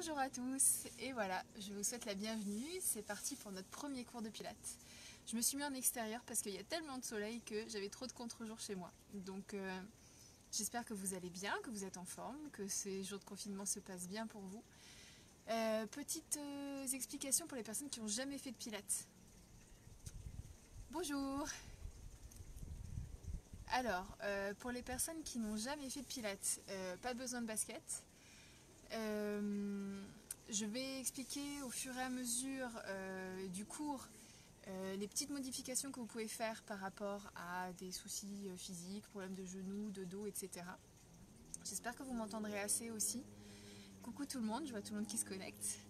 Bonjour à tous, et voilà, je vous souhaite la bienvenue, c'est parti pour notre premier cours de pilates. Je me suis mis en extérieur parce qu'il y a tellement de soleil que j'avais trop de contre-jours chez moi. Donc j'espère que vous allez bien, que vous êtes en forme, que ces jours de confinement se passent bien pour vous. Petites explications pour les personnes qui n'ont jamais fait de pilates. Bonjour. Alors, pour les personnes qui n'ont jamais fait de pilates, pas besoin de basket. Je vais expliquer au fur et à mesure du cours les petites modifications que vous pouvez faire par rapport à des soucis physiques, problèmes de genoux, de dos, etc. J'espère que vous m'entendrez assez aussi. Coucou tout le monde, je vois tout le monde qui se connecte.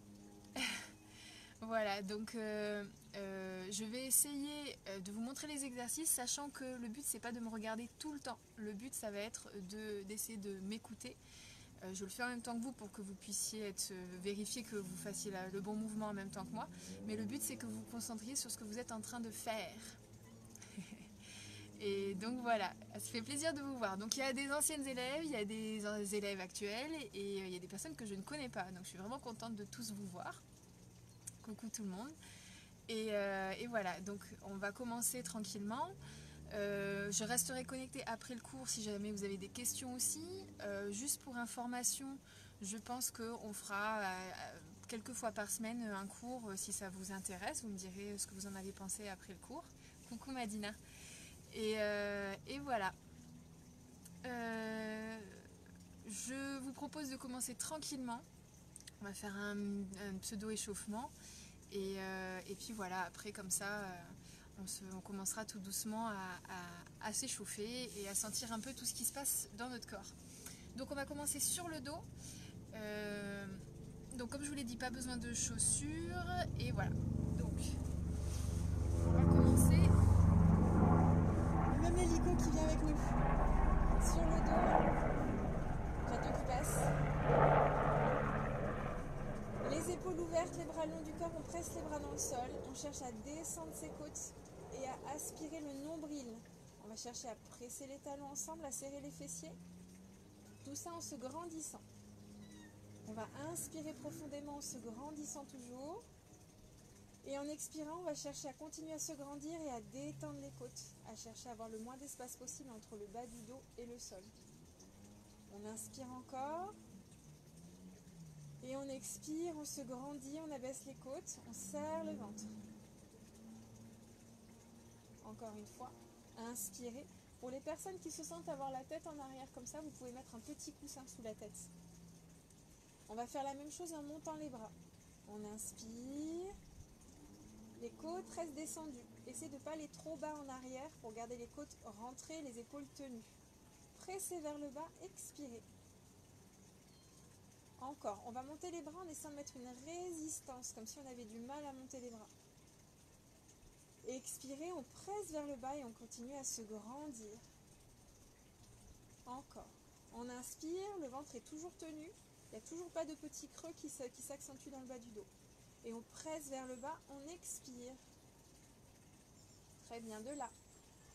Voilà, donc je vais essayer de vous montrer les exercices, sachant que le but c'est pas de me regarder tout le temps. Le but ça va être d'essayer de m'écouter. Je le fais en même temps que vous pour que vous puissiez vérifier que vous fassiez le bon mouvement en même temps que moi. Mais le but c'est que vous vous concentriez sur ce que vous êtes en train de faire. Et donc voilà, ça fait plaisir de vous voir. Donc il y a des anciennes élèves, il y a des élèves actuels et il y a des personnes que je ne connais pas. Donc je suis vraiment contente de tous vous voir. Coucou tout le monde. Et voilà, donc on va commencer tranquillement. Je resterai connectée après le cours si jamais vous avez des questions aussi. Juste pour information, je pense qu'on fera quelques fois par semaine un cours si ça vous intéresse. Vous me direz ce que vous en avez pensé après le cours. Coucou Madina. Et voilà. Je vous propose de commencer tranquillement. On va faire un pseudo-échauffement. Et puis voilà, après comme ça, on commencera tout doucement à s'échauffer et à sentir un peu tout ce qui se passe dans notre corps. Donc on va commencer sur le dos. Donc comme je vous l'ai dit, pas besoin de chaussures. Et voilà. Donc on va commencer. Même l'hélico qui vient avec nous. Sur le dos. J'attends qu'il passe. Les épaules ouvertes, les bras longs du corps, on presse les bras dans le sol. On cherche à descendre ses côtes et à aspirer le nombril. On va chercher à presser les talons ensemble, à serrer les fessiers. Tout ça en se grandissant. On va inspirer profondément en se grandissant toujours. Et en expirant, on va chercher à continuer à se grandir et à détendre les côtes. À chercher à avoir le moins d'espace possible entre le bas du dos et le sol. On inspire encore. Et on expire, on se grandit, on abaisse les côtes, on serre le ventre. Encore une fois, inspirez. Pour les personnes qui se sentent avoir la tête en arrière comme ça, vous pouvez mettre un petit coussin sous la tête. On va faire la même chose en montant les bras. On inspire. Les côtes restent descendues. Essayez de ne pas aller trop bas en arrière pour garder les côtes rentrées, les épaules tenues. Pressez vers le bas, expirez. Encore, on va monter les bras en essayant de mettre une résistance, comme si on avait du mal à monter les bras. Expirez, on presse vers le bas et on continue à se grandir. Encore. On inspire, le ventre est toujours tenu. Il n'y a toujours pas de petit creux qui s'accentue dans le bas du dos. Et on presse vers le bas, on expire. Très bien, de là.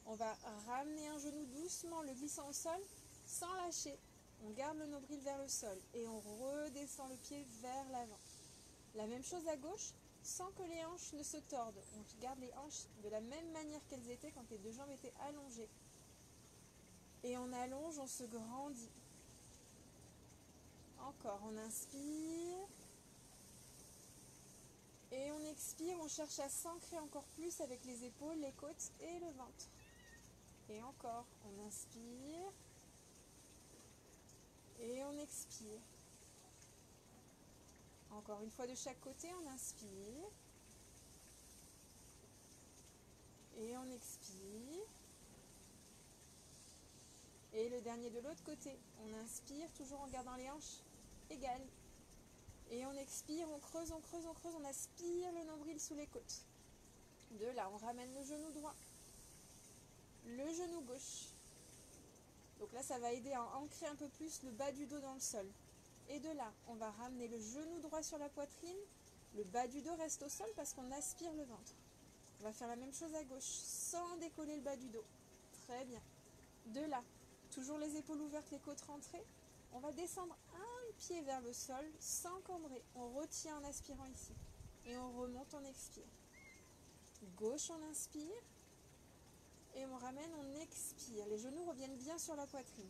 On va ramener un genou doucement, le glissant au sol, sans lâcher. On garde le nombril vers le sol et on redescend le pied vers l'avant. La même chose à gauche, sans que les hanches ne se tordent. On garde les hanches de la même manière qu'elles étaient quand les deux jambes étaient allongées. Et on allonge, on se grandit. Encore, on inspire. Et on expire, on cherche à s'ancrer encore plus avec les épaules, les côtes et le ventre. Et encore, on inspire. Et on expire. Encore une fois de chaque côté, on inspire. Et on expire. Et le dernier de l'autre côté. On inspire, toujours en gardant les hanches égales. Et on expire, on creuse, on creuse, on creuse. On aspire le nombril sous les côtes. De là, on ramène le genou droit. Le genou gauche. Donc là, ça va aider à ancrer un peu plus le bas du dos dans le sol. Et de là, on va ramener le genou droit sur la poitrine. Le bas du dos reste au sol parce qu'on aspire le ventre. On va faire la même chose à gauche, sans décoller le bas du dos. Très bien. De là, toujours les épaules ouvertes, les côtes rentrées. On va descendre un pied vers le sol sans cambrer. On retient en aspirant ici. Et on remonte, on expire. Gauche, on inspire. Et on ramène, on expire. Les genoux reviennent bien sur la poitrine.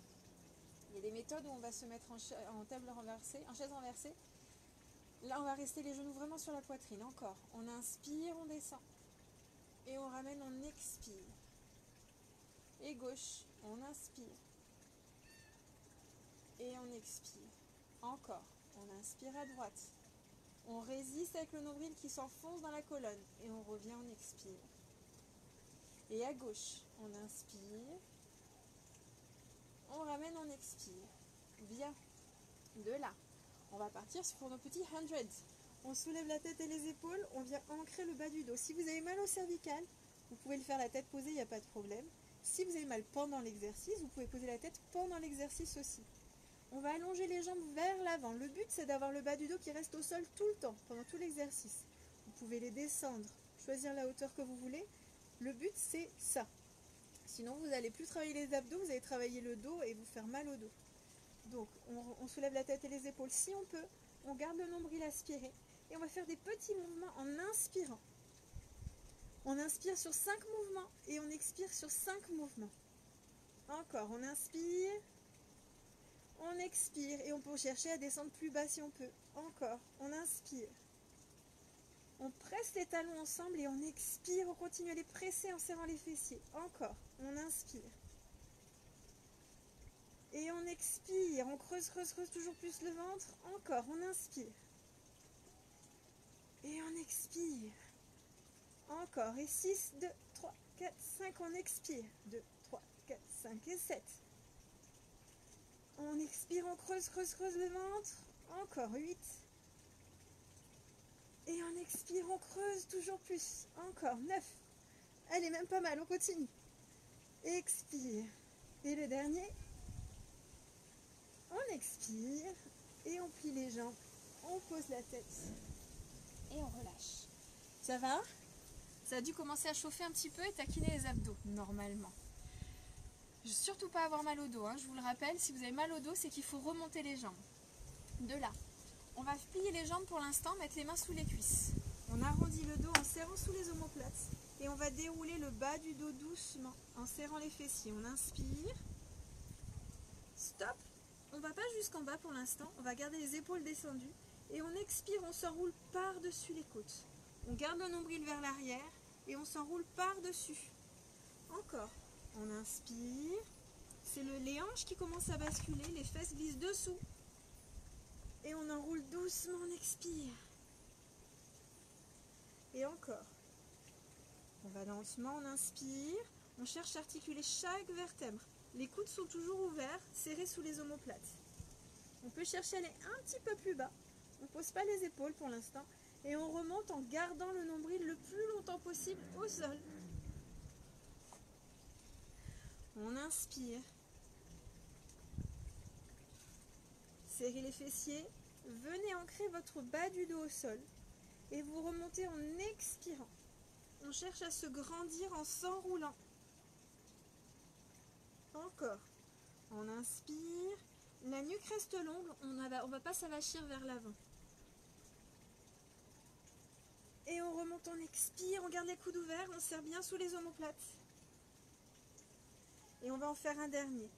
Il y a des méthodes où on va se mettre en table renversée, en chaise renversée. Là, on va rester les genoux vraiment sur la poitrine. Encore. On inspire, on descend. Et on ramène, on expire. Et gauche, on inspire. Et on expire. Encore. On inspire à droite. On résiste avec le nombril qui s'enfonce dans la colonne. Et on revient, on expire. Et à gauche, on inspire. On ramène, on expire. Bien. De là, on va partir pour nos petits hundreds. On soulève la tête et les épaules. On vient ancrer le bas du dos. Si vous avez mal au cervical, vous pouvez le faire la tête posée, il n'y a pas de problème. Si vous avez mal pendant l'exercice, vous pouvez poser la tête pendant l'exercice aussi. On va allonger les jambes vers l'avant. Le but, c'est d'avoir le bas du dos qui reste au sol tout le temps, pendant tout l'exercice. Vous pouvez les descendre, choisir la hauteur que vous voulez. Le but, c'est ça. Sinon, vous n'allez plus travailler les abdos, vous allez travailler le dos et vous faire mal au dos. Donc, on soulève la tête et les épaules si on peut. On garde le nombril aspiré. Et on va faire des petits mouvements en inspirant. On inspire sur 5 mouvements et on expire sur 5 mouvements. Encore, on inspire. On expire et on peut chercher à descendre plus bas si on peut. Encore, on inspire. On presse les talons ensemble et on expire. On continue à les presser en serrant les fessiers. Encore, on inspire. Et on expire. On creuse, creuse, creuse toujours plus le ventre. Encore, on inspire. Et on expire. Encore. Et 6, 2, 3, 4, 5. On expire. 2, 3, 4, 5 et 7. On expire, on creuse, creuse, creuse le ventre. Encore 8. Et on expire, on creuse toujours plus. Encore 9. Allez, même pas mal, on continue. Expire. Et le dernier. On expire. Et on plie les jambes. On pose la tête. Et on relâche. Ça va? Ça a dû commencer à chauffer un petit peu et taquiner les abdos, normalement. Surtout pas avoir mal au dos, hein. Je vous le rappelle, si vous avez mal au dos, c'est qu'il faut remonter les jambes. De là, on va plier les jambes pour l'instant, mettre les mains sous les cuisses. On arrondit le dos en serrant sous les omoplates. Et on va dérouler le bas du dos doucement, en serrant les fessiers. On inspire. Stop. On ne va pas jusqu'en bas pour l'instant. On va garder les épaules descendues. Et on expire, on s'enroule par-dessus les côtes. On garde le nombril vers l'arrière et on s'enroule par-dessus. Encore. On inspire. C'est les hanches qui commencent à basculer. Les fesses glissent dessous. Et on enroule doucement, on expire. Et encore. On va lentement, on inspire. On cherche à articuler chaque vertèbre. Les coudes sont toujours ouverts, serrés sous les omoplates. On peut chercher à aller un petit peu plus bas. On ne pose pas les épaules pour l'instant. Et on remonte en gardant le nombril le plus longtemps possible au sol. On inspire. Serrez les fessiers. Venez ancrer votre bas du dos au sol. Et vous remontez en expirant. On cherche à se grandir en s'enroulant. Encore. On inspire. La nuque reste longue. On ne va pas s'avachir vers l'avant. Et on remonte, on expire. On garde les coudes ouverts. On serre bien sous les omoplates. Et on va en faire un dernier.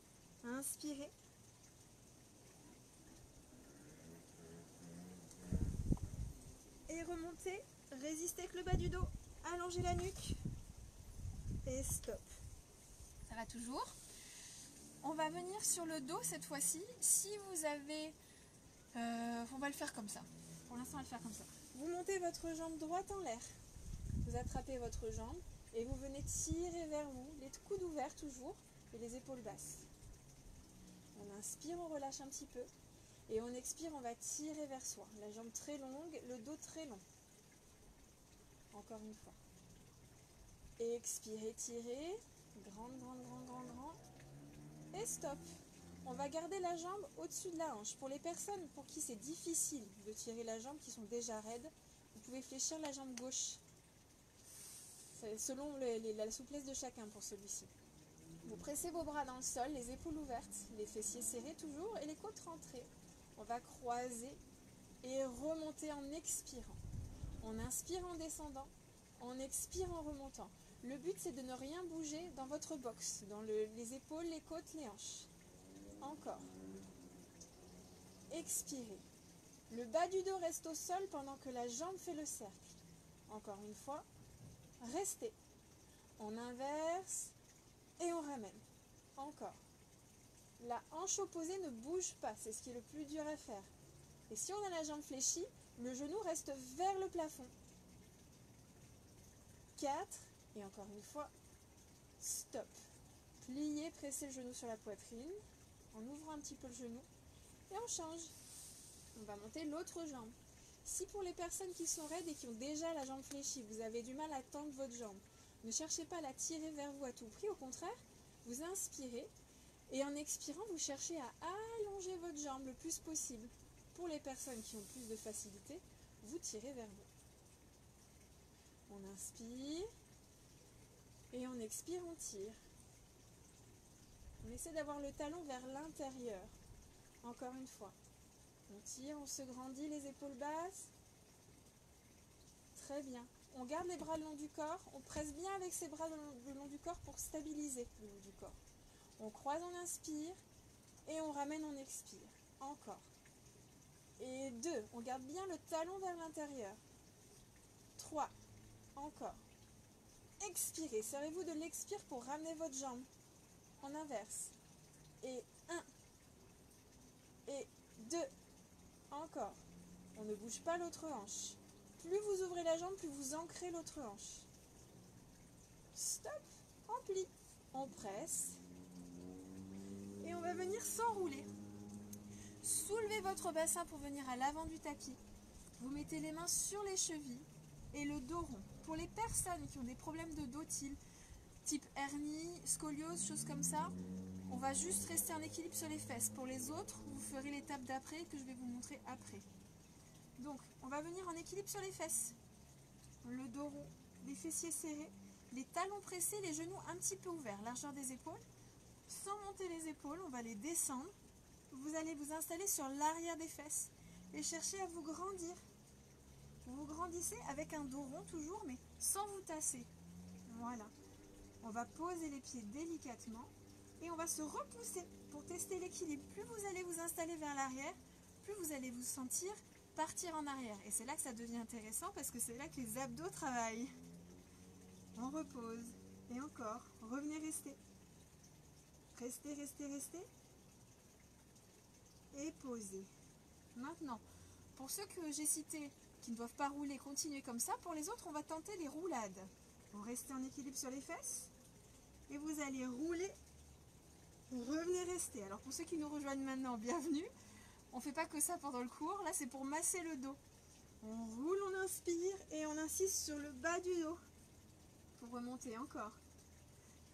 Inspirez. Et remontez. Résistez avec le bas du dos. Allongez la nuque. Et stop. Ça va toujours? On va venir sur le dos cette fois-ci. Si vous avez... on va le faire comme ça. Pour l'instant, on va le faire comme ça. Vous montez votre jambe droite en l'air. Vous attrapez votre jambe et vous venez tirer vers vous. Les coudes ouverts toujours et les épaules basses. On inspire, on relâche un petit peu. Et on expire, on va tirer vers soi. La jambe très longue, le dos très long. Encore une fois. Et expirez, tirez. Grande, grande, grande, grande, grande. Et stop. On va garder la jambe au-dessus de la hanche. Pour les personnes pour qui c'est difficile de tirer la jambe, qui sont déjà raides, vous pouvez fléchir la jambe gauche. C'est selon la souplesse de chacun pour celui-ci. Vous pressez vos bras dans le sol, les épaules ouvertes, les fessiers serrés toujours et les côtes rentrées. On va croiser et remonter en expirant. On inspire en descendant, on expire en remontant. Le but, c'est de ne rien bouger dans votre box, dans les épaules, les côtes, les hanches. Encore. Expirez. Le bas du dos reste au sol pendant que la jambe fait le cercle. Encore une fois. Restez. On inverse et on ramène. Encore. La hanche opposée ne bouge pas, c'est ce qui est le plus dur à faire. Et si on a la jambe fléchie, le genou reste vers le plafond. 4, et encore une fois, stop. Pliez, pressez le genou sur la poitrine, en ouvrant un petit peu le genou, et on change. On va monter l'autre jambe. Si pour les personnes qui sont raides et qui ont déjà la jambe fléchie, vous avez du mal à tendre votre jambe, ne cherchez pas à la tirer vers vous à tout prix, au contraire, vous inspirez, et en expirant, vous cherchez à allonger votre jambe le plus possible. Pour les personnes qui ont plus de facilité, vous tirez vers vous. On inspire et on expire, on tire. On essaie d'avoir le talon vers l'intérieur. Encore une fois. On tire, on se grandit, les épaules basses. Très bien. On garde les bras le long du corps. On presse bien avec ses bras le long du corps pour stabiliser le haut du corps. On croise, on inspire et on ramène, on expire. Encore. Et 2. On garde bien le talon vers l'intérieur. 3. Encore. Expirez. Servez-vous de l'expire pour ramener votre jambe en inverse. Et 1. Et 2. Encore. On ne bouge pas l'autre hanche. Plus vous ouvrez la jambe, plus vous ancrez l'autre hanche. Stop. On plie. On presse. Et on va venir s'enrouler. Soulevez votre bassin pour venir à l'avant du tapis. Vous mettez les mains sur les chevilles et le dos rond. Pour les personnes qui ont des problèmes de dos type hernie, scoliose, choses comme ça, on va juste rester en équilibre sur les fesses. Pour les autres, vous ferez l'étape d'après que je vais vous montrer après. Donc, on va venir en équilibre sur les fesses. Le dos rond, les fessiers serrés, les talons pressés, les genoux un petit peu ouverts, largeur des épaules. Sans monter les épaules, on va les descendre. Vous allez vous installer sur l'arrière des fesses et chercher à vous grandir. Vous grandissez avec un dos rond toujours, mais sans vous tasser. Voilà. On va poser les pieds délicatement et on va se repousser pour tester l'équilibre. Plus vous allez vous installer vers l'arrière, plus vous allez vous sentir partir en arrière. Et c'est là que ça devient intéressant parce que c'est là que les abdos travaillent. On repose. Et encore. Revenez rester. Restez, restez, restez. Et posez. Maintenant, pour ceux que j'ai cités qui ne doivent pas rouler, continuez comme ça. Pour les autres, on va tenter les roulades. Vous restez en équilibre sur les fesses et vous allez rouler. Revenez rester. Alors pour ceux qui nous rejoignent maintenant, bienvenue. On ne fait pas que ça pendant le cours. Là, c'est pour masser le dos. On roule, on inspire et on insiste sur le bas du dos. Pour remonter encore.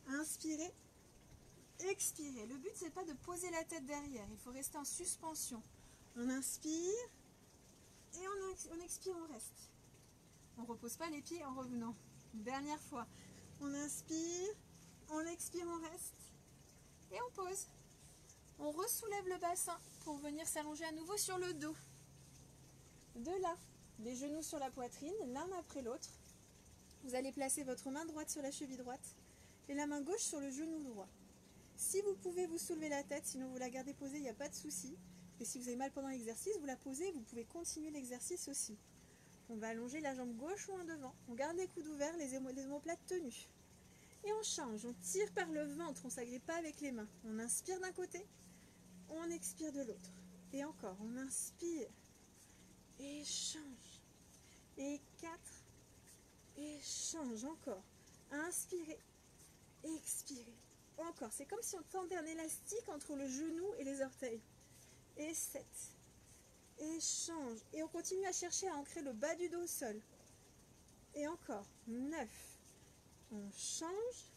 Inspirez. Expirez. Le but, c'est pas de poser la tête derrière. Il faut rester en suspension. On inspire et on expire, on reste. On ne repose pas les pieds en revenant. Une dernière fois. On inspire, on expire, on reste. Et on pose. On ressoulève le bassin pour venir s'allonger à nouveau sur le dos. De là, les genoux sur la poitrine, l'un après l'autre. Vous allez placer votre main droite sur la cheville droite et la main gauche sur le genou droit. Si vous pouvez vous soulever la tête, sinon vous la gardez posée, il n'y a pas de souci. Et si vous avez mal pendant l'exercice, vous la posez, vous pouvez continuer l'exercice aussi. On va allonger la jambe gauche ou en devant. On garde les coudes ouverts, les omoplates tenues. Et on change, on tire par le ventre, on ne s'agrippe pas avec les mains. On inspire d'un côté, on expire de l'autre. Et encore, on inspire, et change. Et 4, et change encore. Inspirez, expirez. Encore, c'est comme si on tendait un élastique entre le genou et les orteils. Et 7. Et change. Et on continue à chercher à ancrer le bas du dos au sol. Et encore. 9. On change.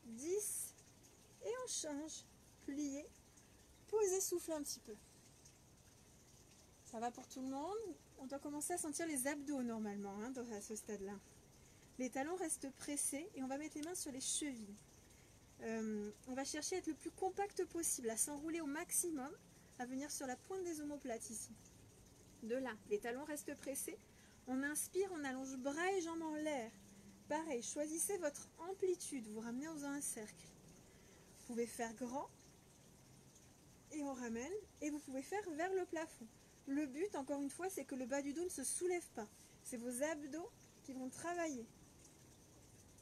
10. Et on change. Pliez. Posez, soufflez un petit peu. Ça va pour tout le monde. On doit commencer à sentir les abdos normalement à ce stade-là. Les talons restent pressés et on va mettre les mains sur les chevilles. On va chercher à être le plus compact possible, à s'enrouler au maximum, à venir sur la pointe des omoplates ici. De là, les talons restent pressés. On inspire, on allonge bras et jambes en l'air. Pareil, choisissez votre amplitude, vous ramenez dans un cercle. Vous pouvez faire grand et on ramène, et vous pouvez faire vers le plafond. Le but, encore une fois, c'est que le bas du dos ne se soulève pas. C'est vos abdos qui vont travailler.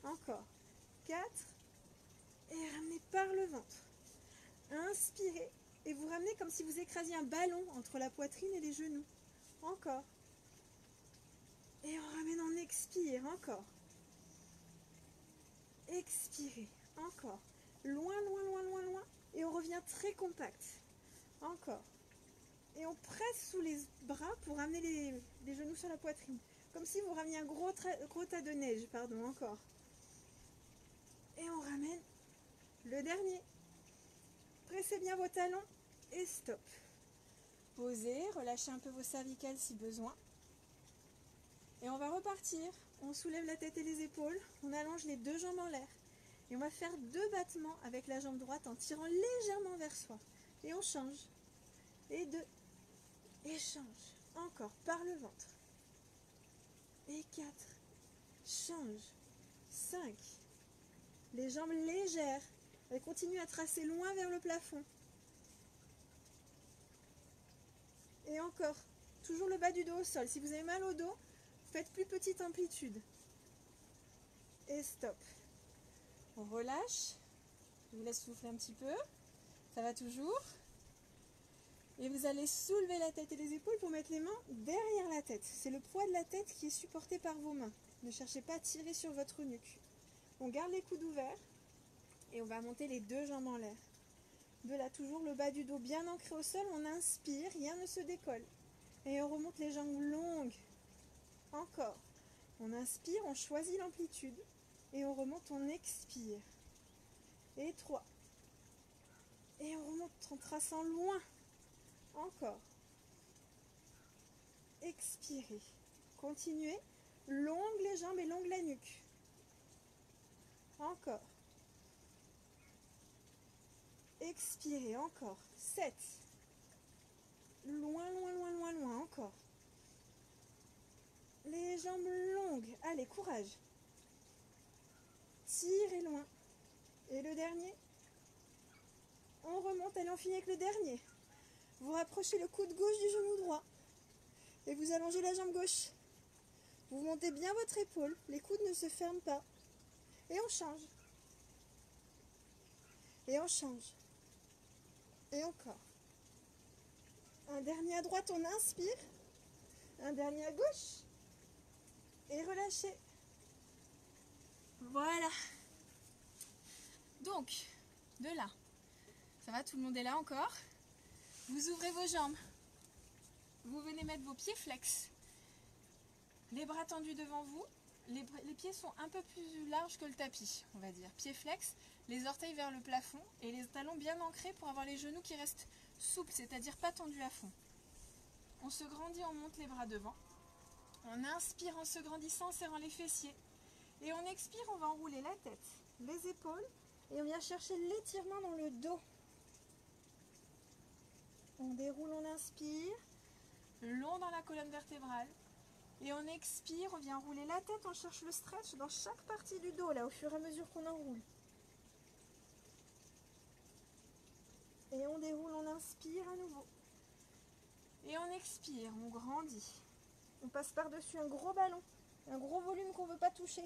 Encore. 4. Et ramenez par le ventre. Inspirez et vous ramenez comme si vous écrasiez un ballon entre la poitrine et les genoux. Encore. Et on ramène en expire. Encore. Expirez. Encore. Loin, loin, loin, loin, loin. Et on revient très compact. Encore. Et on presse sous les bras pour ramener les genoux sur la poitrine. Comme si vous rameniez un gros tas de neige. Pardon, encore. Et on ramène le dernier. Pressez bien vos talons et stop. Posez, relâchez un peu vos cervicales si besoin. Et on va repartir. On soulève la tête et les épaules. On allonge les deux jambes en l'air. Et on va faire 2 battements avec la jambe droite en tirant légèrement vers soi. Et on change. Et 2. Et change. Encore par le ventre. Et 4. Change. 5. Les jambes légères. Elles continuent à tracer loin vers le plafond. Et encore. Toujours le bas du dos au sol. Si vous avez mal au dos, faites plus petite amplitude. Et stop. On relâche. Je vous laisse souffler un petit peu. Ça va toujours. Et vous allez soulever la tête et les épaules pour mettre les mains derrière la tête. C'est le poids de la tête qui est supporté par vos mains. Ne cherchez pas à tirer sur votre nuque. On garde les coudes ouverts et on va monter les deux jambes en l'air. De là, toujours le bas du dos bien ancré au sol. On inspire, rien ne se décolle. Et on remonte les jambes longues. Encore. On inspire, on choisit l'amplitude. Et on remonte, on expire. Et 3. Et on remonte en traçant loin. Encore. Expirez. Continuez. Longue les jambes et longue la nuque. Encore. Expirez. Encore. 7. Loin, loin, loin, loin, loin. Encore. Les jambes longues. Allez, courage. Tirez loin. Et le dernier. On remonte. Allez, on finit avec le dernier. Vous rapprochez le coude gauche du genou droit. Et vous allongez la jambe gauche. Vous montez bien votre épaule. Les coudes ne se ferment pas. Et on change. Et on change. Et encore. Un dernier à droite, on inspire. Un dernier à gauche. Et relâchez. Voilà. Donc, de là. Ça va, tout le monde est là encore? Vous ouvrez vos jambes. Vous venez mettre vos pieds flex. Les bras tendus devant vous. Les pieds sont un peu plus larges que le tapis, on va dire. Pieds flex, les orteils vers le plafond et les talons bien ancrés pour avoir les genoux qui restent souples, c'est-à-dire pas tendus à fond. On se grandit, on monte les bras devant. On inspire en se grandissant, en serrant les fessiers. Et on expire, on va enrouler la tête, les épaules et on vient chercher l'étirement dans le dos. On déroule, on inspire, long dans la colonne vertébrale. Et on expire, on vient rouler la tête, on cherche le stretch dans chaque partie du dos, là, au fur et à mesure qu'on enroule. Et on déroule, on inspire à nouveau. Et on expire, on grandit. On passe par-dessus un gros ballon, un gros volume qu'on ne veut pas toucher.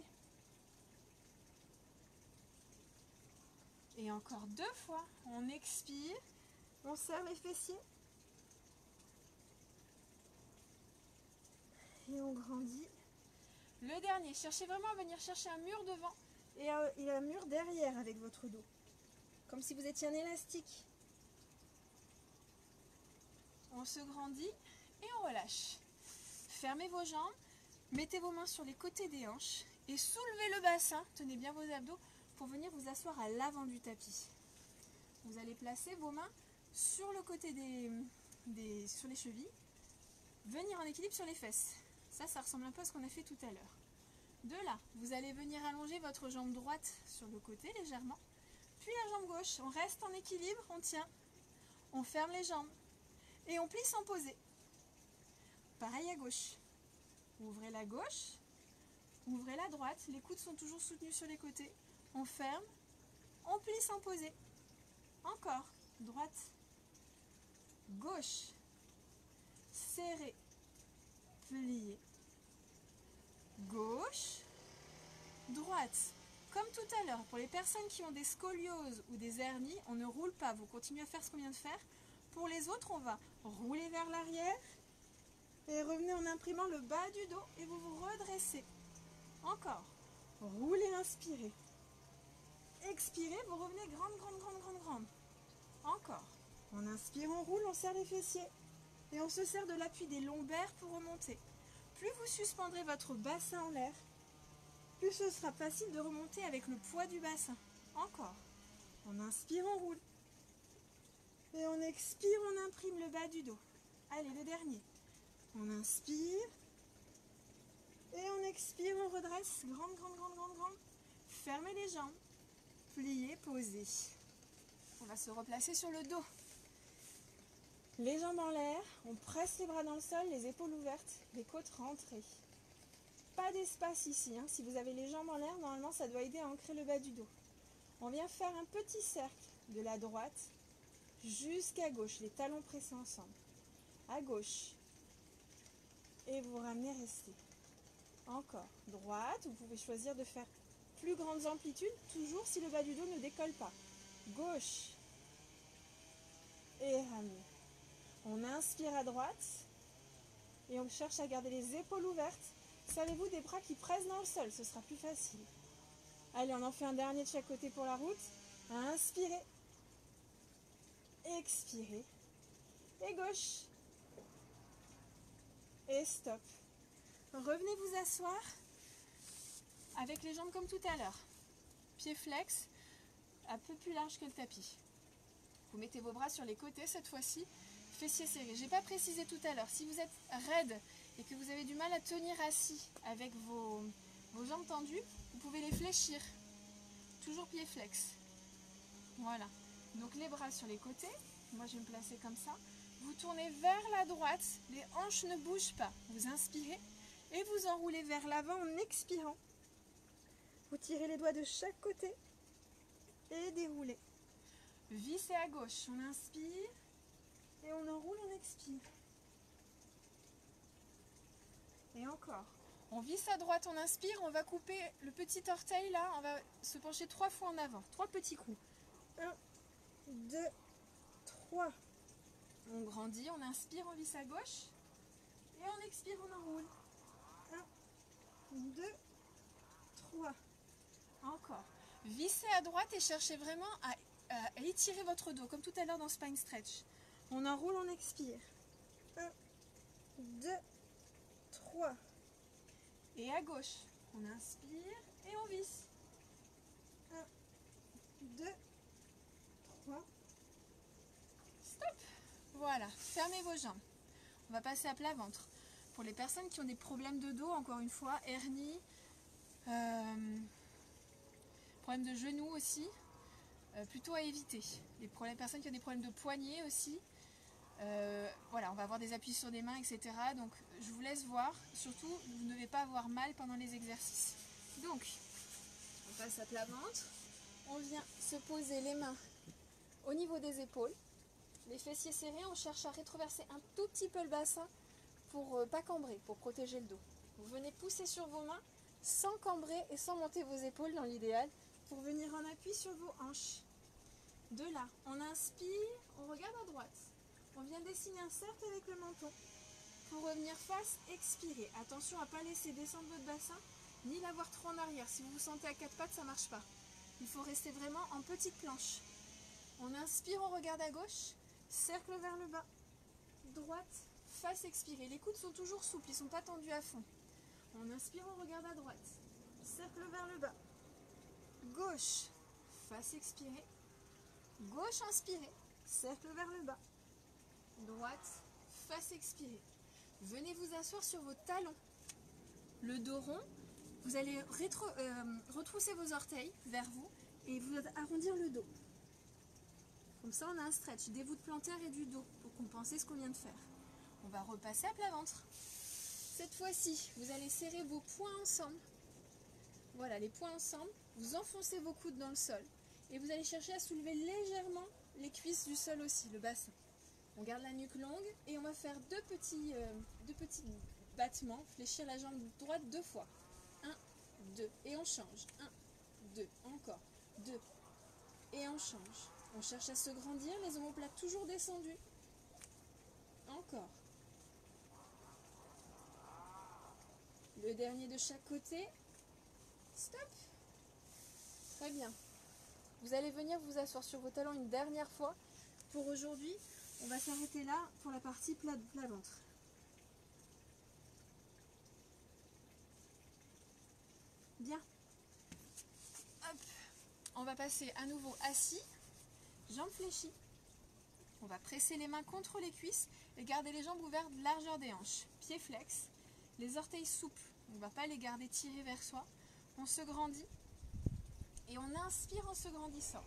Et encore 2 fois, on expire, on serre les fessiers. Et on grandit. Le dernier, cherchez vraiment à venir chercher un mur devant et un mur derrière avec votre dos. Comme si vous étiez un élastique. On se grandit et on relâche. Fermez vos jambes, mettez vos mains sur les côtés des hanches et soulevez le bassin, tenez bien vos abdos pour venir vous asseoir à l'avant du tapis. Vous allez placer vos mains sur le côté sur les chevilles, venir en équilibre sur les fesses. Ça ressemble un peu à ce qu'on a fait tout à l'heure. De là, vous allez venir allonger votre jambe droite sur le côté légèrement, puis plie la jambe gauche, on reste en équilibre, on tient. On ferme les jambes et on plie sans poser. Pareil à gauche. Ouvrez la gauche, ouvrez la droite, les coudes sont toujours soutenus sur les côtés. On ferme, on plie sans poser. Encore, droite, gauche, serré, plié, gauche, droite. Comme tout à l'heure, pour les personnes qui ont des scolioses ou des hernies, on ne roule pas, vous continuez à faire ce qu'on vient de faire. Pour les autres, on va rouler vers l'arrière et revenez en imprimant le bas du dos et vous vous redressez. Encore, roulez, inspirez. Expirez, vous revenez grande, grande, grande, grande, grande. Encore, on inspire, on roule, on serre les fessiers et on se sert de l'appui des lombaires pour remonter. Plus vous suspendrez votre bassin en l'air, plus ce sera facile de remonter avec le poids du bassin. Encore. On inspire, on roule. Et on expire, on imprime le bas du dos. Allez, le dernier. On inspire. Et on expire, on redresse. Grande, grande, grande, grande, grande. Fermez les jambes. Pliez, posez. On va se replacer sur le dos. Les jambes en l'air. On presse les bras dans le sol, les épaules ouvertes, les côtes rentrées. Pas d'espace ici, hein. Si vous avez les jambes en l'air, normalement ça doit aider à ancrer le bas du dos. On vient faire un petit cercle de la droite jusqu'à gauche, les talons pressés ensemble. À gauche. Et vous ramenez, restez. Encore. Droite, vous pouvez choisir de faire plus grandes amplitudes, toujours si le bas du dos ne décolle pas. Gauche. Et ramenez. On inspire à droite. Et on cherche à garder les épaules ouvertes. Servez-vous des bras qui pressent dans le sol, ce sera plus facile. Allez, on en fait un dernier de chaque côté pour la route. Inspirez. Expirez. Et gauche. Et stop. Revenez vous asseoir avec les jambes comme tout à l'heure. Pieds flex, un peu plus large que le tapis. Vous mettez vos bras sur les côtés cette fois-ci. Fessiers serrés. Je n'ai pas précisé tout à l'heure. Si vous êtes raide et que vous avez du mal à tenir assis avec vos jambes tendues, vous pouvez les fléchir. Toujours pieds flex. Voilà. Donc les bras sur les côtés. Moi je vais me placer comme ça. Vous tournez vers la droite. Les hanches ne bougent pas. Vous inspirez et vous enroulez vers l'avant en expirant. Vous tirez les doigts de chaque côté et déroulez. Vissez à gauche. On inspire. Et on enroule, on expire. Et encore. On visse à droite, on inspire, on va couper le petit orteil là, on va se pencher 3 fois en avant. 3 petits coups. 1, 2, 3. On grandit, on inspire, on visse à gauche. Et on expire, on enroule. 1, 2, 3. Encore. Vissez à droite et cherchez vraiment à étirer votre dos, comme tout à l'heure dans Spine Stretch. On enroule, on expire. 1, 2, 3. Et à gauche, on inspire et on visse. 1, 2, 3. Stop. Voilà, fermez vos jambes. On va passer à plat ventre. Pour les personnes qui ont des problèmes de dos, encore une fois, hernie, problèmes de genoux aussi, plutôt à éviter. Les personnes qui ont des problèmes de poignets aussi. Voilà, on va avoir des appuis sur des mains, etc. Donc, je vous laisse voir. Surtout, vous ne devez pas avoir mal pendant les exercices. Donc, on passe à plat ventre. On vient se poser les mains au niveau des épaules. Les fessiers serrés, on cherche à rétroverser un tout petit peu le bassin pour pas cambrer, pour protéger le dos. Vous venez pousser sur vos mains sans cambrer et sans monter vos épaules dans l'idéal pour venir en appui sur vos hanches. De là, on inspire, on regarde à droite. On vient dessiner un cercle avec le menton. Pour revenir face, expirez. Attention à ne pas laisser descendre votre bassin, ni l'avoir trop en arrière. Si vous vous sentez à 4 pattes, ça ne marche pas. Il faut rester vraiment en petite planche. On inspire, on regarde à gauche. Cercle vers le bas. Droite, face, expirez. Les coudes sont toujours souples, ils ne sont pas tendus à fond. On inspire, on regarde à droite. Cercle vers le bas. Gauche, face, expirez. Gauche, inspirez. Cercle vers le bas. Droite, face, expirez. Venez vous asseoir sur vos talons. Le dos rond, vous allez retrousser vos orteils vers vous et vous arrondir le dos. Comme ça, on a un stretch des voûtes plantaires et du dos pour compenser ce qu'on vient de faire. On va repasser à plat ventre. Cette fois-ci, vous allez serrer vos poings ensemble. Voilà, les poings ensemble. Vous enfoncez vos coudes dans le sol et vous allez chercher à soulever légèrement les cuisses du sol aussi, le bassin. On garde la nuque longue et on va faire deux petits battements, fléchir la jambe droite 2 fois. 1, 2, et on change. 1, 2, encore. 2, et on change. On cherche à se grandir, les omoplates toujours descendus. Encore. Le dernier de chaque côté. Stop. Très bien. Vous allez venir vous asseoir sur vos talons une dernière fois. Pour aujourd'hui, on va s'arrêter là pour la partie plat ventre. Bien. Hop. On va passer à nouveau assis, jambes fléchies. On va presser les mains contre les cuisses et garder les jambes ouvertes largeur des hanches. Pieds flex, les orteils souples. On ne va pas les garder tirés vers soi. On se grandit et on inspire en se grandissant.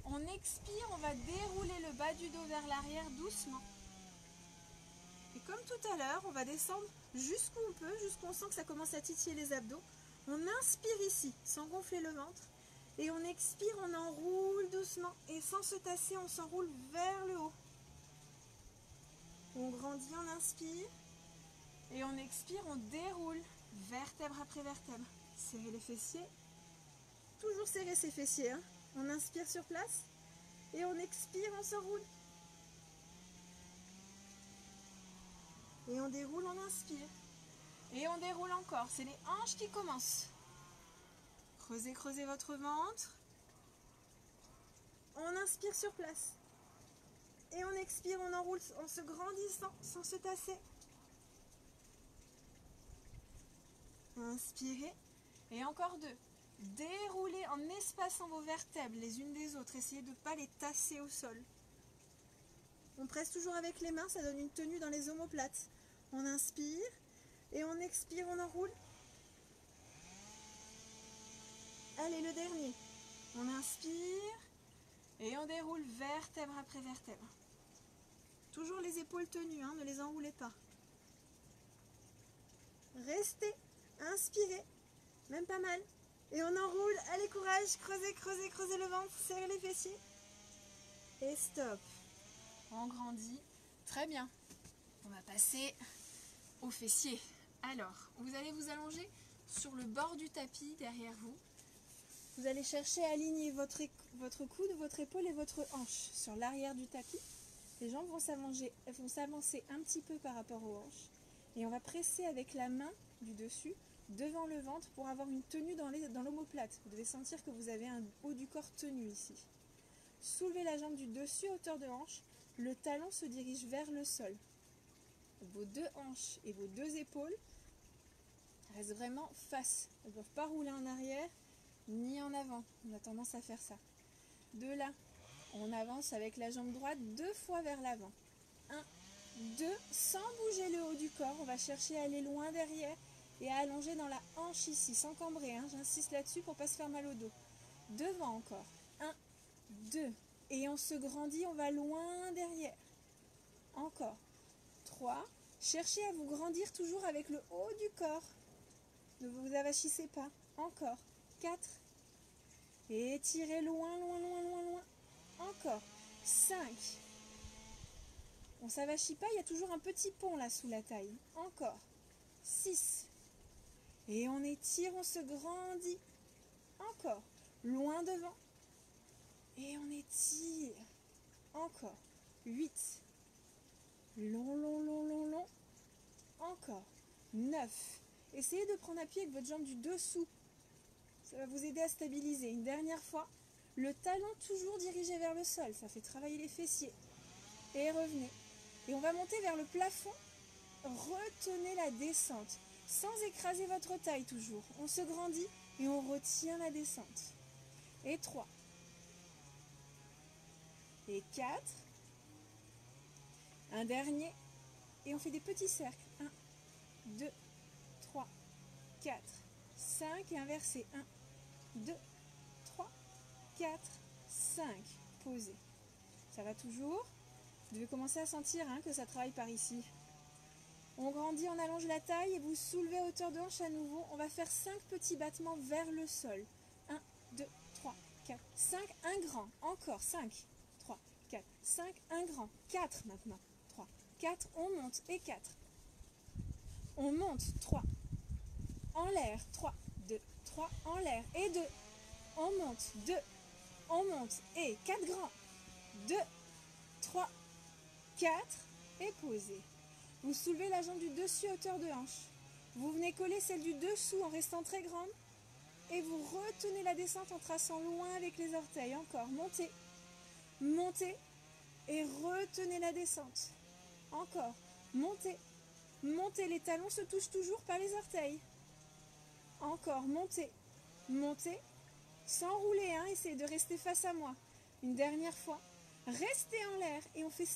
On expire, on va dérouler le bas du dos vers l'arrière doucement. Et comme tout à l'heure, on va descendre jusqu'où on peut, jusqu'où on sent que ça commence à titiller les abdos. On inspire ici, sans gonfler le ventre. Et on expire, on enroule doucement. Et sans se tasser, on s'enroule vers le haut. On grandit, on inspire. Et on expire, on déroule, vertèbre après vertèbre. Serrez les fessiers. Toujours serrer ses fessiers. Hein. On inspire sur place. Et on expire, on s'enroule. Et on déroule, on inspire. Et on déroule encore. C'est les hanches qui commencent. Creusez, creusez votre ventre. On inspire sur place. Et on expire, on enroule en se grandissant, sans se tasser. Inspirez. Et encore 2. Déroulez en espaçant vos vertèbres les unes des autres. Essayez de ne pas les tasser au sol. On presse toujours avec les mains, ça donne une tenue dans les omoplates. On inspire et on expire, on enroule. Allez, le dernier. On inspire et on déroule vertèbre après vertèbre. Toujours les épaules tenues, hein, ne les enroulez pas. Restez, inspirez, même pas mal. Et on enroule, allez courage, creusez, creusez, creusez le ventre, serrez les fessiers. Et stop. On grandit, très bien. On va passer aux fessiers. Alors, vous allez vous allonger sur le bord du tapis derrière vous. Vous allez chercher à aligner votre coude, votre épaule et votre hanche sur l'arrière du tapis. Les jambes vont s'avancer un petit peu par rapport aux hanches. Et on va presser avec la main du dessus devant le ventre pour avoir une tenue dans l'omoplate. Vous devez sentir que vous avez un haut du corps tenu ici. Soulevez la jambe du dessus à hauteur de hanche. Le talon se dirige vers le sol. Vos 2 hanches et vos 2 épaules restent vraiment face. Elles ne peuvent pas rouler en arrière ni en avant. On a tendance à faire ça. De là, on avance avec la jambe droite 2 fois vers l'avant. 1, 2, sans bouger le haut du corps. On va chercher à aller loin derrière et à allonger dans la hanche ici, sans cambrer. Hein. J'insiste là-dessus pour ne pas se faire mal au dos. Devant encore. 1, 2. Et on se grandit, on va loin derrière. Encore. 3. Cherchez à vous grandir toujours avec le haut du corps. Ne vous avachissez pas. Encore. 4. Et étirez loin, loin, loin, loin, loin. Encore. 5. On ne s'avachit pas, il y a toujours un petit pont là sous la taille. Encore. 6. Et on étire, on se grandit. Encore. Loin devant. Et on étire. Encore. 8. Long, long, long, long, long. Encore. 9. Essayez de prendre appui avec votre jambe du dessous. Ça va vous aider à stabiliser. Une dernière fois. Le talon toujours dirigé vers le sol. Ça fait travailler les fessiers. Et revenez. Et on va monter vers le plafond. Retenez la descente. Sans écraser votre taille toujours. On se grandit et on retient la descente. Et 3. Et 4. Un dernier. Et on fait des petits cercles. 1, 2, 3, 4, 5. Et inversé. 1, 2, 3, 4, 5. Posez. Ça va toujours? Vous devez commencer à sentir que ça travaille par ici. On grandit, on allonge la taille et vous soulevez à hauteur de hanche à nouveau. On va faire 5 petits battements vers le sol. 1, 2, 3, 4, 5. Un grand. Encore 5, 3, 4, 5. Un grand. 4 maintenant. 3, 4. On monte et 4. On monte. 3. En l'air. 3, 2, 3. En l'air. Et 2. On monte. 2. On monte. Et 4 grands. 2, 3, 4. Et posez. Vous soulevez la jambe du dessus à hauteur de hanche. Vous venez coller celle du dessous en restant très grande. Et vous retenez la descente en traçant loin avec les orteils. Encore. Montez. Montez. Et retenez la descente. Encore. Montez. Montez. Les talons se touchent toujours par les orteils. Encore. Montez. Montez. Sans rouler. Essayez de rester face à moi. Une dernière fois. Restez en l'air. Et on fait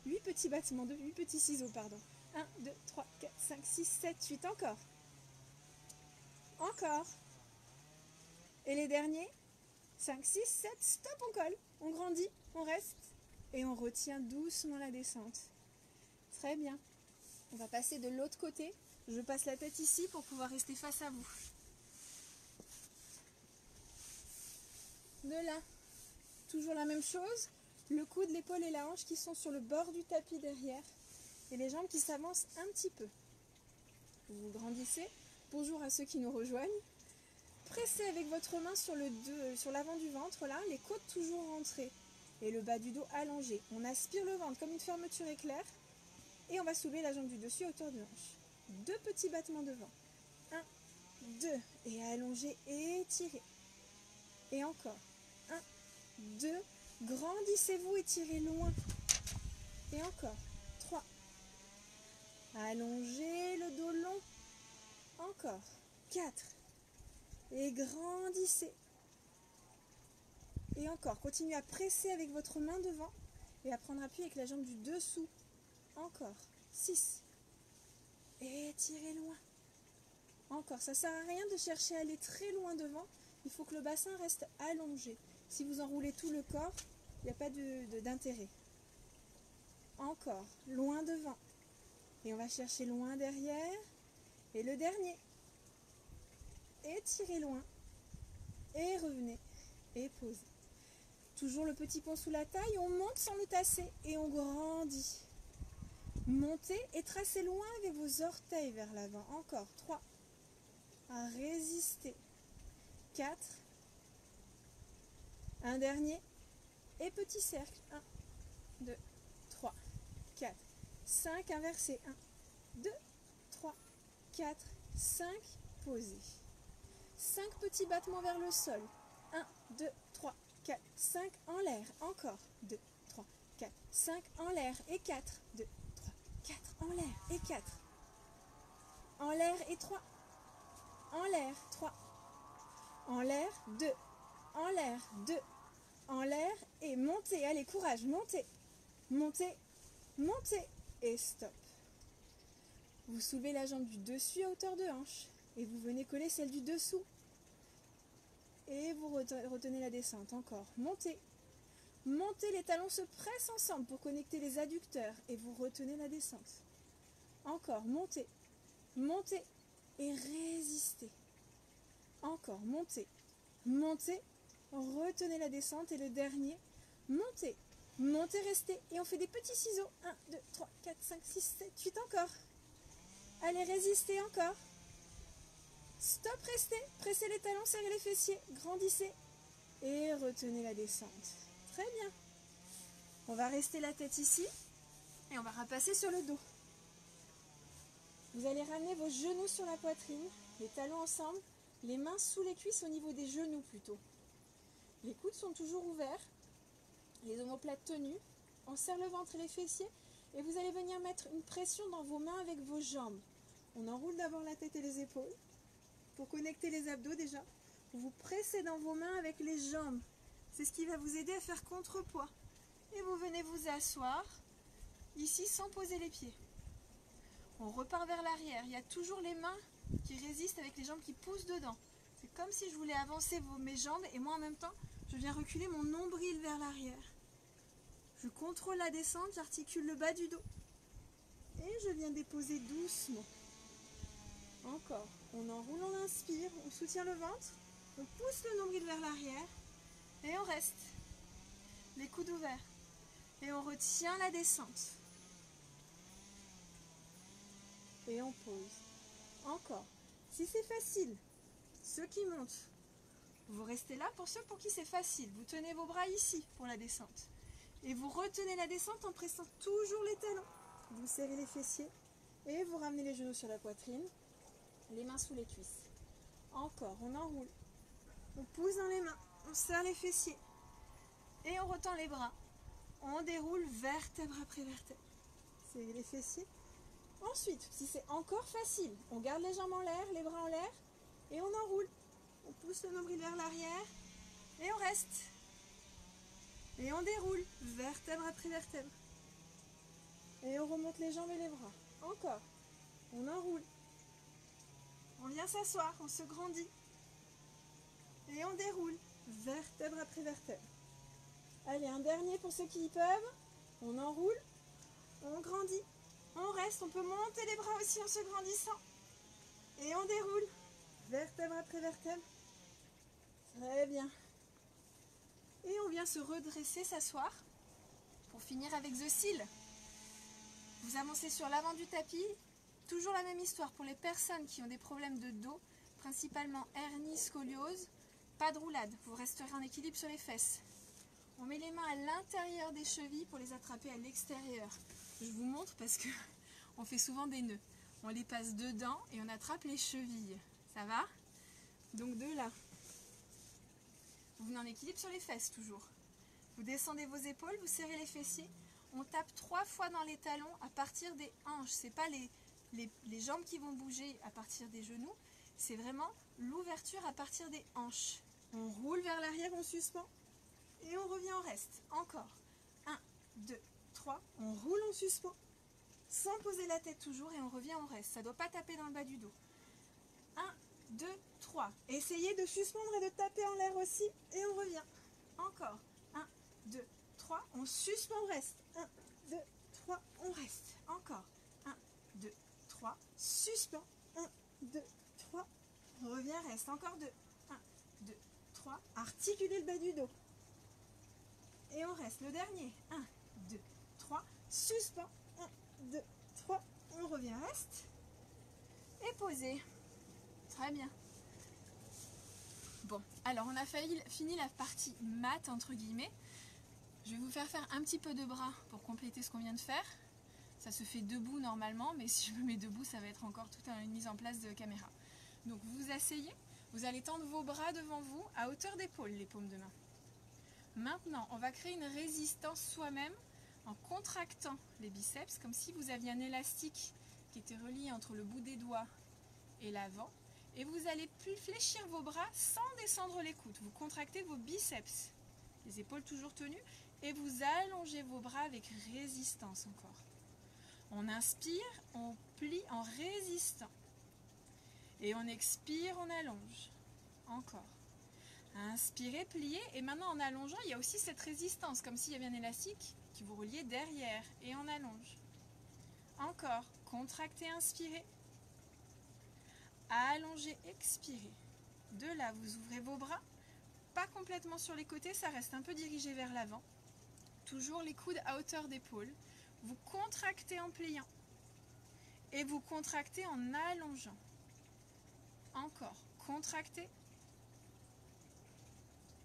8 petits battements, 8 petits ciseaux, pardon. 1, 2, 3, 4, 5, 6, 7, 8. Encore. Encore. Et les derniers. 5, 6, 7. Stop, on colle. On grandit, on reste. Et on retient doucement la descente. Très bien. On va passer de l'autre côté. Je passe la tête ici pour pouvoir rester face à vous. De là. Toujours la même chose. Le coude, l'épaule et la hanche qui sont sur le bord du tapis derrière. Et les jambes qui s'avancent un petit peu. Vous grandissez. Bonjour à ceux qui nous rejoignent. Pressez avec votre main sur l'avant du ventre, là, les côtes toujours rentrées. Et le bas du dos allongé. On aspire le ventre comme une fermeture éclair. Et on va soulever la jambe du dessus à hauteur de hanche. 2 petits battements devant. 1, 2. Et allongez et étirez. Et encore. 1, 2. Grandissez-vous et tirez loin. Et encore. 3. Allongez le dos long. Encore. 4. Et grandissez. Et encore. Continuez à presser avec votre main devant et à prendre appui avec la jambe du dessous. Encore. 6. Et tirez loin. Encore. Ça ne sert à rien de chercher à aller très loin devant. Il faut que le bassin reste allongé. Si vous enroulez tout le corps, il n'y a pas d'intérêt. Encore, loin devant. Et on va chercher loin derrière. Et le dernier. Étirez loin. Et revenez. Et posez. Toujours le petit pont sous la taille. On monte sans le tasser. Et on grandit. Montez et tracez loin avec vos orteils vers l'avant. Encore, 3. À résister. 4. Un dernier. Et petit cercle. 1, 2, 3, 4, 5. Inversé. 1, 2, 3, 4, 5. Posez. 5 petits battements vers le sol. 1, 2, 3, 4, 5. En l'air. Encore. 2, 3, 4, 5. En l'air. Et 4. 2, 3, 4. En l'air. Et 4. En l'air. Et 3. En l'air. 3. En l'air. 2. En l'air. 2. En l'air et montez. Allez, courage, montez. Montez, montez et stop. Vous soulevez la jambe du dessus à hauteur de hanche et vous venez coller celle du dessous. Et vous retenez la descente. Encore, montez. Montez, les talons se pressent ensemble pour connecter les adducteurs et vous retenez la descente. Encore, montez. Montez et résistez. Encore, montez. Montez. Retenez la descente et le dernier, montez, montez, restez. Et on fait des petits ciseaux. 1, 2, 3, 4, 5, 6, 7, 8 encore. Allez, résistez encore. Stop, restez. Pressez les talons, serrez les fessiers, grandissez. Et retenez la descente. Très bien. On va rester la tête ici et on va repasser sur le dos. Vous allez ramener vos genoux sur la poitrine, les talons ensemble, les mains sous les cuisses au niveau des genoux plutôt. Les coudes sont toujours ouverts, les omoplates tenues. On serre le ventre et les fessiers et vous allez venir mettre une pression dans vos mains avec vos jambes. On enroule d'abord la tête et les épaules pour connecter les abdos déjà. Vous pressez dans vos mains avec les jambes. C'est ce qui va vous aider à faire contrepoids. Et vous venez vous asseoir ici sans poser les pieds. On repart vers l'arrière. Il y a toujours les mains qui résistent avec les jambes qui poussent dedans. C'est comme si je voulais avancer mes jambes et moi en même temps, je viens reculer mon nombril vers l'arrière. Je contrôle la descente, j'articule le bas du dos. Et je viens déposer doucement. Encore. On enroule, on inspire, on soutient le ventre, on pousse le nombril vers l'arrière et on reste. Les coudes ouverts. Et on retient la descente. Et on pose. Encore. Si c'est facile, ceux qui montent, vous restez là. Pour ceux pour qui c'est facile, vous tenez vos bras ici pour la descente. Et vous retenez la descente en pressant toujours les talons. Vous serrez les fessiers et vous ramenez les genoux sur la poitrine, les mains sous les cuisses. Encore, on enroule. On pousse dans les mains, on serre les fessiers et on retend les bras. On déroule vertèbre après vertèbre. Serrez les fessiers. Ensuite, si c'est encore facile, on garde les jambes en l'air, les bras en l'air et on enroule. On pousse le nombril vers l'arrière et on reste. Et on déroule, vertèbre après vertèbre. Et on remonte les jambes et les bras. Encore. On enroule. On vient s'asseoir, on se grandit. Et on déroule, vertèbre après vertèbre. Allez, un dernier pour ceux qui y peuvent. On enroule, on grandit, on reste. On peut monter les bras aussi en se grandissant. Et on déroule, vertèbre après vertèbre. Très bien. Et on vient se redresser, s'asseoir. Pour finir avec The Seal. Vous avancez sur l'avant du tapis. Toujours la même histoire pour les personnes qui ont des problèmes de dos, principalement hernie, scoliose. Pas de roulade, vous resterez en équilibre sur les fesses. On met les mains à l'intérieur des chevilles pour les attraper à l'extérieur. Je vous montre parce que on fait souvent des nœuds. On les passe dedans et on attrape les chevilles. Ça va? Donc de là. Vous venez en équilibre sur les fesses toujours. Vous descendez vos épaules, vous serrez les fessiers. On tape 3 fois dans les talons à partir des hanches. Ce n'est pas les jambes qui vont bouger à partir des genoux. C'est vraiment l'ouverture à partir des hanches. On roule vers l'arrière, on suspend. Et on revient en reste. Encore. 1, 2, 3. On roule, on suspend. Sans poser la tête toujours et on revient en reste. Ça ne doit pas taper dans le bas du dos. 1, 2, 3. Essayez de suspendre et de taper en l'air aussi. Et on revient. Encore. 1, 2, 3. On suspend, on reste. 1, 2, 3. On reste. Encore. 1, 2, 3. Suspend. 1, 2, 3. On revient, reste. Encore 2. 1, 2, 3. Articulez le bas du dos. Et on reste. Le dernier. 1, 2, 3. Suspend. 1, 2, 3. On revient, reste. Et posez. Très bien. Bon, alors on a fini la partie mat entre guillemets. Je vais vous faire un petit peu de bras pour compléter ce qu'on vient de faire. Ça se fait debout normalement, mais si je me mets debout, ça va être encore toute une mise en place de caméra. Donc vous vous asseyez, vous allez tendre vos bras devant vous à hauteur d'épaule, les paumes de main. Maintenant, on va créer une résistance soi-même en contractant les biceps, comme si vous aviez un élastique qui était relié entre le bout des doigts et l'avant. Et vous allez plus fléchir vos bras sans descendre les coudes. Vous contractez vos biceps, les épaules toujours tenues, et vous allongez vos bras avec résistance encore. On inspire, on plie en résistant. Et on expire, on allonge. Encore. Inspirez, pliez, et maintenant en allongeant, il y a aussi cette résistance, comme s'il y avait un élastique qui vous reliait derrière, et on allonge. Encore. Contractez, inspirez. Allongez, expirez. De là, vous ouvrez vos bras, pas complètement sur les côtés, ça reste un peu dirigé vers l'avant. Toujours les coudes à hauteur d'épaule. Vous contractez en pliant. Et vous contractez en allongeant. Encore. Contractez.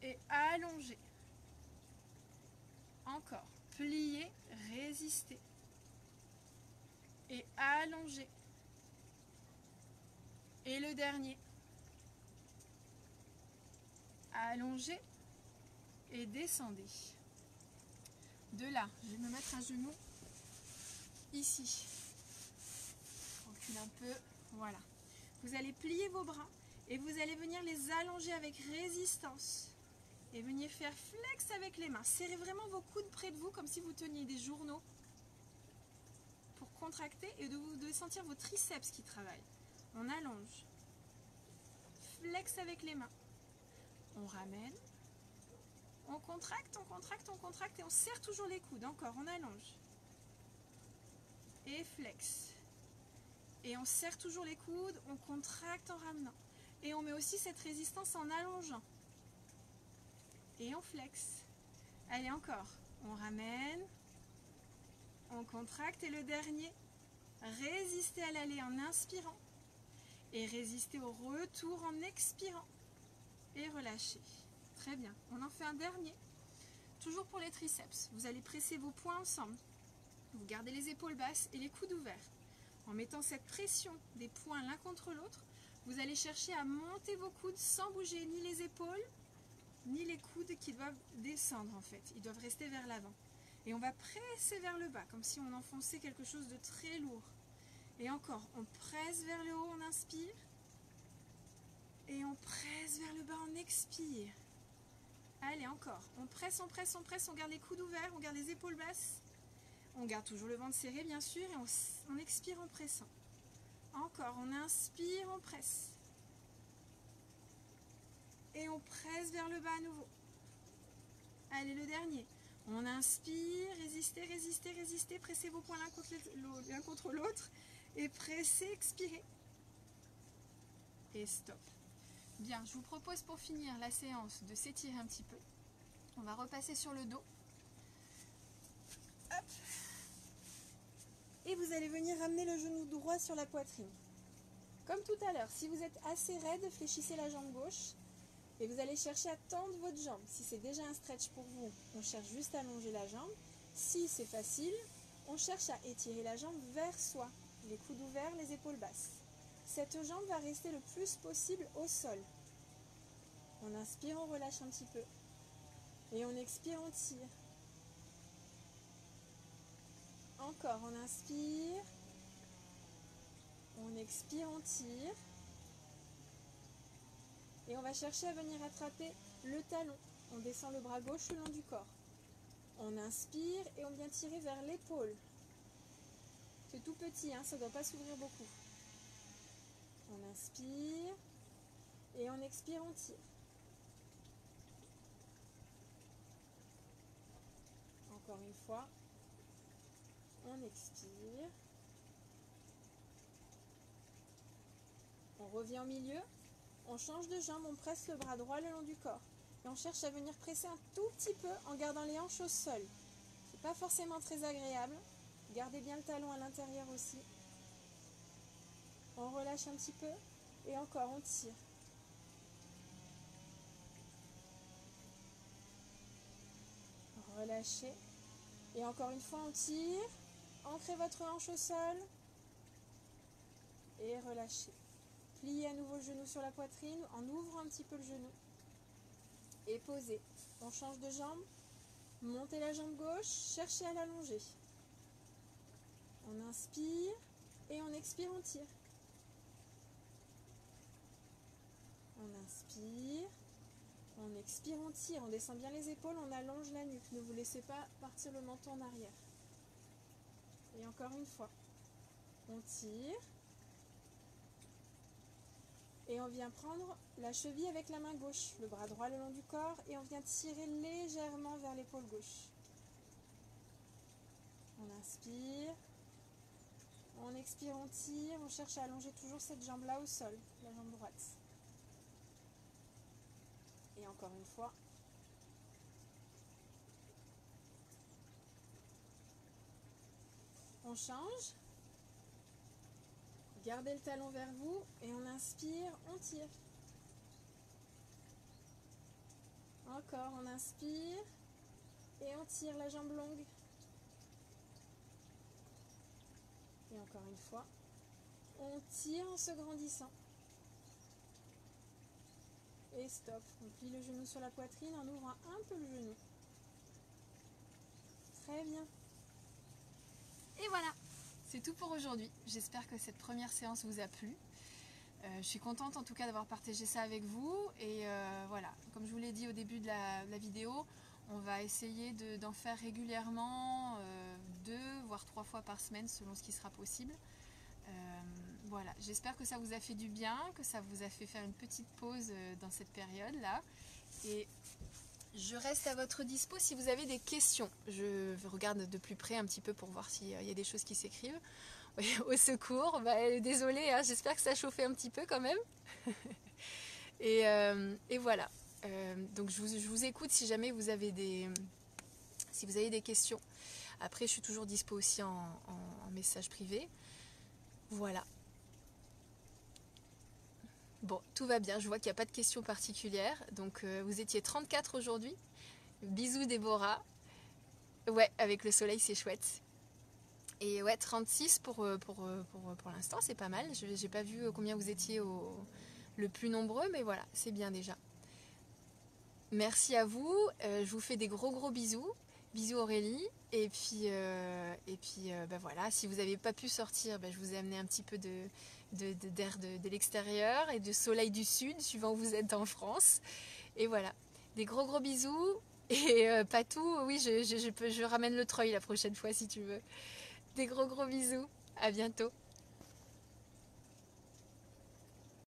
Et allongez. Encore. Pliez, résistez. Et allongez. Et le dernier. Allongez et descendez. De là, je vais me mettre un genou ici. Recule un peu. Voilà. Vous allez plier vos bras et vous allez venir les allonger avec résistance. Et venir faire flex avec les mains. Serrez vraiment vos coudes près de vous comme si vous teniez des journaux pour contracter et de sentir vos triceps qui travaillent. On allonge. flex avec les mains. On ramène. On contracte, on contracte, on contracte et on serre toujours les coudes. Encore, on allonge. Et flex. Et on serre toujours les coudes, on contracte en ramenant. Et on met aussi cette résistance en allongeant. Et on flex. Allez, encore. On ramène. On contracte. Et le dernier, résistez à l'aller en inspirant. Et résistez au retour en expirant. Et relâchez. Très bien. On en fait un dernier. Toujours pour les triceps. Vous allez presser vos poings ensemble. Vous gardez les épaules basses et les coudes ouverts. En mettant cette pression des poings l'un contre l'autre, vous allez chercher à monter vos coudes sans bouger ni les épaules, ni les coudes qui doivent descendre en fait. Ils doivent rester vers l'avant. Et on va presser vers le bas, comme si on enfonçait quelque chose de très lourd. Et encore, on presse vers le haut, on inspire. Et on presse vers le bas, on expire. Allez, encore. On presse, on presse, on presse, on garde les coudes ouverts, on garde les épaules basses. On garde toujours le ventre serré, bien sûr, et on expire en pressant. Encore, on inspire, on presse. Et on presse vers le bas à nouveau. Allez, le dernier. On inspire, résistez, résistez, résistez. Pressez vos poings l'un contre l'autre. Et pressez, expirez. Et stop. Bien, je vous propose pour finir la séance de s'étirer un petit peu. On va repasser sur le dos. Hop. Et vous allez venir ramener le genou droit sur la poitrine. Comme tout à l'heure, si vous êtes assez raide, fléchissez la jambe gauche. Et vous allez chercher à tendre votre jambe. Si c'est déjà un stretch pour vous, on cherche juste à allonger la jambe. Si c'est facile, on cherche à étirer la jambe vers soi. Les coudes ouverts, les épaules basses. Cette jambe va rester le plus possible au sol. On inspire, on relâche un petit peu. Et on expire, on tire. Encore, on inspire. On expire, on tire. Et on va chercher à venir attraper le talon. On descend le bras gauche le long du corps. On inspire et on vient tirer vers l'épaule. C'est tout petit, hein, ça ne doit pas s'ouvrir beaucoup. On inspire et on expire, on tire. Encore une fois. On expire. On revient au milieu. On change de jambe, on presse le bras droit le long du corps. Et on cherche à venir presser un tout petit peu en gardant les hanches au sol. C'est pas forcément très agréable. Gardez bien le talon à l'intérieur aussi. On relâche un petit peu. Et encore, on tire. Relâchez. Et encore une fois, on tire. Ancrez votre hanche au sol. Et relâchez. Pliez à nouveau le genou sur la poitrine en ouvrant un petit peu le genou. Et posez. On change de jambe. Montez la jambe gauche. Cherchez à l'allonger. On inspire. Et on expire, on tire. On inspire. On expire, on tire. On descend bien les épaules. On allonge la nuque. Ne vous laissez pas partir le menton en arrière. Et encore une fois. On tire. Et on vient prendre la cheville avec la main gauche, le bras droit le long du corps, et on vient tirer légèrement vers l'épaule gauche. On inspire, on expire, on tire, on cherche à allonger toujours cette jambe-là au sol, la jambe droite. Et encore une fois. On change. Gardez le talon vers vous et on inspire, on tire. Encore, on inspire et on tire la jambe longue. Et encore une fois, on tire en se grandissant. Et stop, on plie le genou sur la poitrine en ouvrant un peu le genou. Très bien. Et voilà, c'est tout pour aujourd'hui. J'espère que cette première séance vous a plu. Je suis contente en tout cas d'avoir partagé ça avec vous. Et voilà, comme je vous l'ai dit au début de la vidéo, on va essayer d'en faire régulièrement 2 voire 3 fois par semaine selon ce qui sera possible. Voilà, j'espère que ça vous a fait du bien, que ça vous a fait faire une petite pause dans cette période-là. Et je reste à votre dispo si vous avez des questions. Je regarde de plus près un petit peu pour voir s'il y a des choses qui s'écrivent. Au secours, désolée, hein, j'espère que ça chauffait un petit peu quand même. Et voilà. Donc je vous écoute si jamais vous avez des questions. Après, je suis toujours dispo aussi en message privé. Voilà. Bon, tout va bien. Je vois qu'il n'y a pas de questions particulières. Donc, vous étiez 34 aujourd'hui. Bisous, Déborah. Ouais, avec le soleil, c'est chouette. Et ouais, 36 pour l'instant, c'est pas mal. Je n'ai pas vu combien vous étiez le plus nombreux, mais voilà, c'est bien déjà. Merci à vous. Je vous fais des gros bisous. Bisous Aurélie. Et puis voilà, si vous n'avez pas pu sortir, je vous ai amené un petit peu d'air de l'extérieur et de soleil du sud, suivant où vous êtes en France. Et voilà, des gros bisous. Et Patou, oui, je ramène le treuil la prochaine fois si tu veux. Des gros bisous. À bientôt.